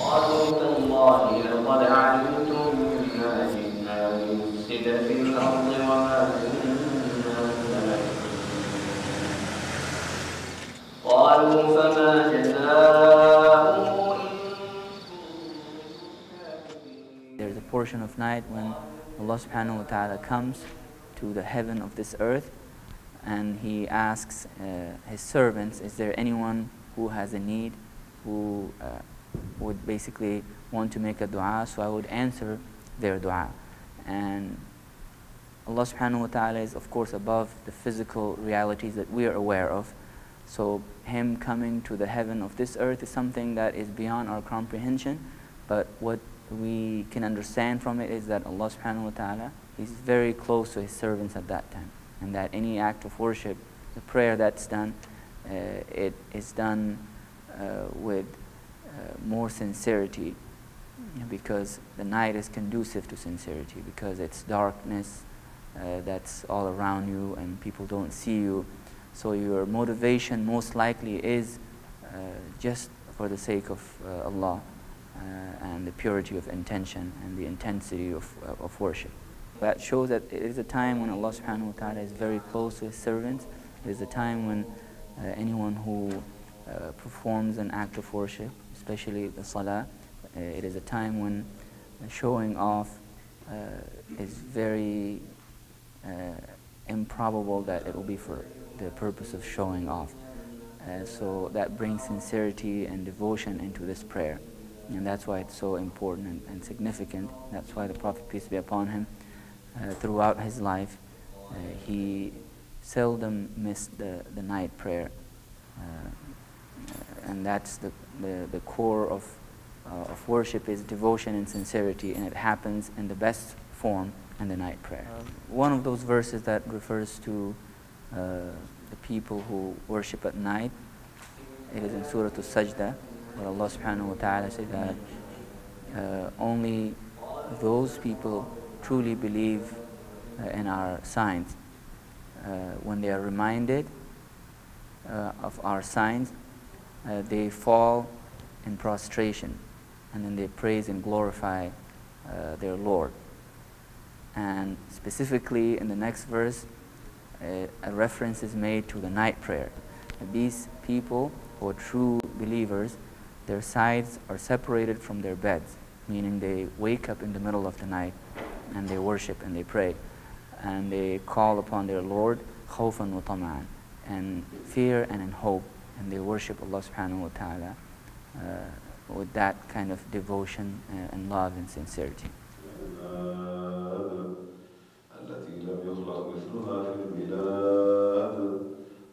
قالوا تالله لقد علمتم ما جئنا لنفسد في الأرض وما كنا سارقين قالوا فما جزاؤه إن There's a portion of night when Allah subhanahu wa ta'ala comes to the heaven of this earth and He asks His servants, is there anyone who has a need, who would basically want to make a dua? So I would answer their dua. And Allah subhanahu wa ta'ala is of course above the physical realities that we are aware of. So Him coming to the heaven of this earth is something that is beyond our comprehension, but what we can understand from it is that Allah subhanahu wa ta'ala is very close to His servants at that time, and that any act of worship, the prayer that's done, it is done with more sincerity, because the night is conducive to sincerity, because it's darkness that's all around you and people don't see you. So your motivation most likely is just for the sake of Allah and the purity of intention and the intensity of worship. That shows that it is a time when Allah subhanahu wa ta'ala is very close to His servants. It is a time when anyone who performs an act of worship, especially the salah, it is a time when showing off is very improbable that it will be for the purpose of showing off. So that brings sincerity and devotion into this prayer. And that's why it's so important and significant. That's why the Prophet, peace be upon him, throughout his life, he seldom missed the night prayer. And that's the core of worship, is devotion and sincerity, and it happens in the best form in the night prayer. One of those verses that refers to the people who worship at night, it is in Surah Al-Sajdah, where Allah subhanahu wa ta'ala said that only those people truly believe in our signs. When they are reminded of our signs, they fall in prostration, and then they praise and glorify their Lord. And specifically in the next verse, a reference is made to the night prayer. These people who are true believers, their sides are separated from their beds, meaning they wake up in the middle of the night and they worship and they pray and they call upon their Lord khawfan wa tama'an, and fear and in hope, and they worship Allah subhanahu wa ta'ala with that kind of devotion and love and sincerity.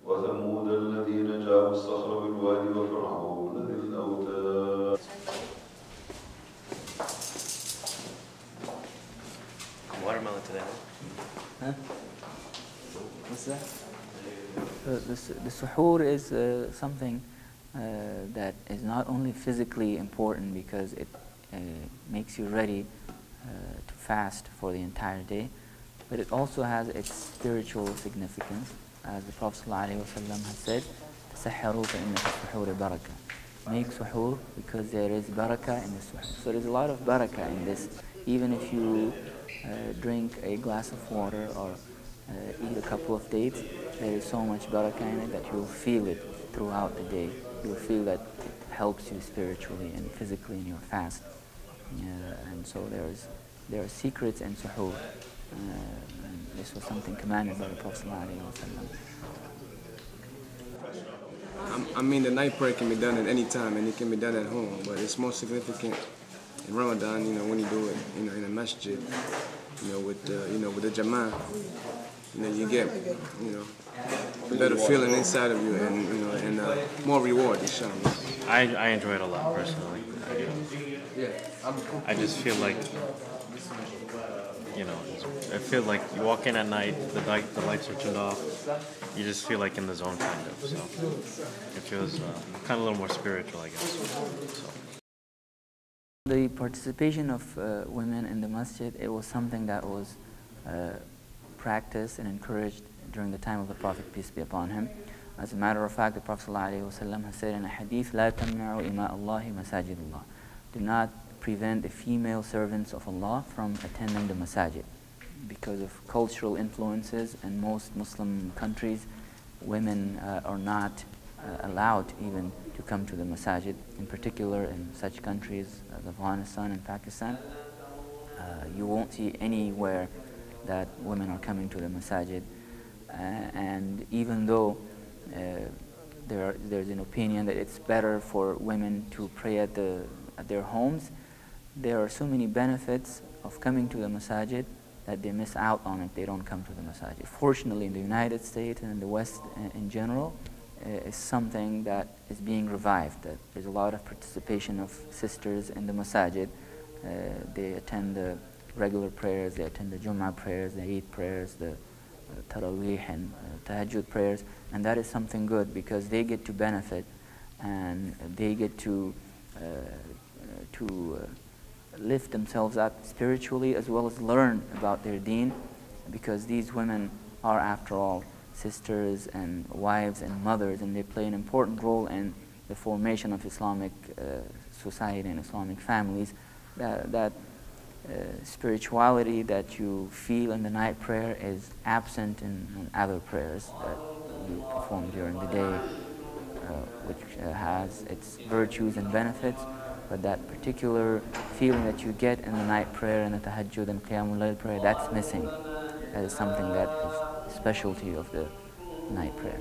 وثمود الذين جابوا الصخر بالواد وفرعون ذي الأوتاد. Watermelon today. Huh? What's that? The suhoor is something that is not only physically important because it makes you ready to fast for the entire day, but it also has its spiritual significance. As the Prophet ﷺ has said, تَسَحَّرُوا فَإِنَّ فِي السُّحُورِ بَرَكَةً. Make suhoor because there is barakah in the suhoor. So there's a lot of barakah in this. Even if you drink a glass of water or eat a couple of dates, there is so much barakah in it that you'll feel it throughout the day. You'll feel that it helps you spiritually and physically in your fast. And so there are secrets in suhoor. And this was something commanded by the Prophet ﷺ. I mean, the night prayer can be done at any time, and it can be done at home, but it's more significant in Ramadan, when you do it, in a masjid, with the jama'ah, you get, a better feeling inside of you, and more reward, inshallah. I enjoy it a lot personally. I just feel like, I feel like you walk in at night, the lights are turned off, you just feel like in the zone kind of, so it feels kind of a little more spiritual, I guess. So. The participation of women in the masjid, it was something that was practiced and encouraged during the time of the Prophet, peace be upon him. As a matter of fact, the Prophet ﷺ has said in a hadith, لا تمنعوا إماء الله مساجد الله. do not prevent the female servants of Allah from attending the masajid. Because of cultural influences in most Muslim countries, women are not allowed even to come to the masajid, in particular in such countries as Afghanistan and Pakistan. You won't see anywhere that women are coming to the masajid, and even though there's an opinion that it's better for women to pray at their homes, there are so many benefits of coming to the masajid that they miss out on if they don't come to the masajid. Fortunately, in the United States and in the West in general, is something that is being revived. That there's a lot of participation of sisters in the masajid. They attend the regular prayers, they attend the Jum'ah prayers, the Eid prayers, the Taraweeh and Tahajjud prayers, and that is something good because they get to benefit and they get to lift themselves up spiritually as well as learn about their deen, because these women are, after all, sisters and wives and mothers, and they play an important role in the formation of Islamic society and Islamic families. That spirituality that you feel in the night prayer is absent in other prayers that you perform during the day, which has its virtues and benefits, but that particular feeling that you get in the night prayer and the Tahajjud and QIYYAM-UL-LAYL prayer, that's missing. That is something that is a specialty of the night prayer.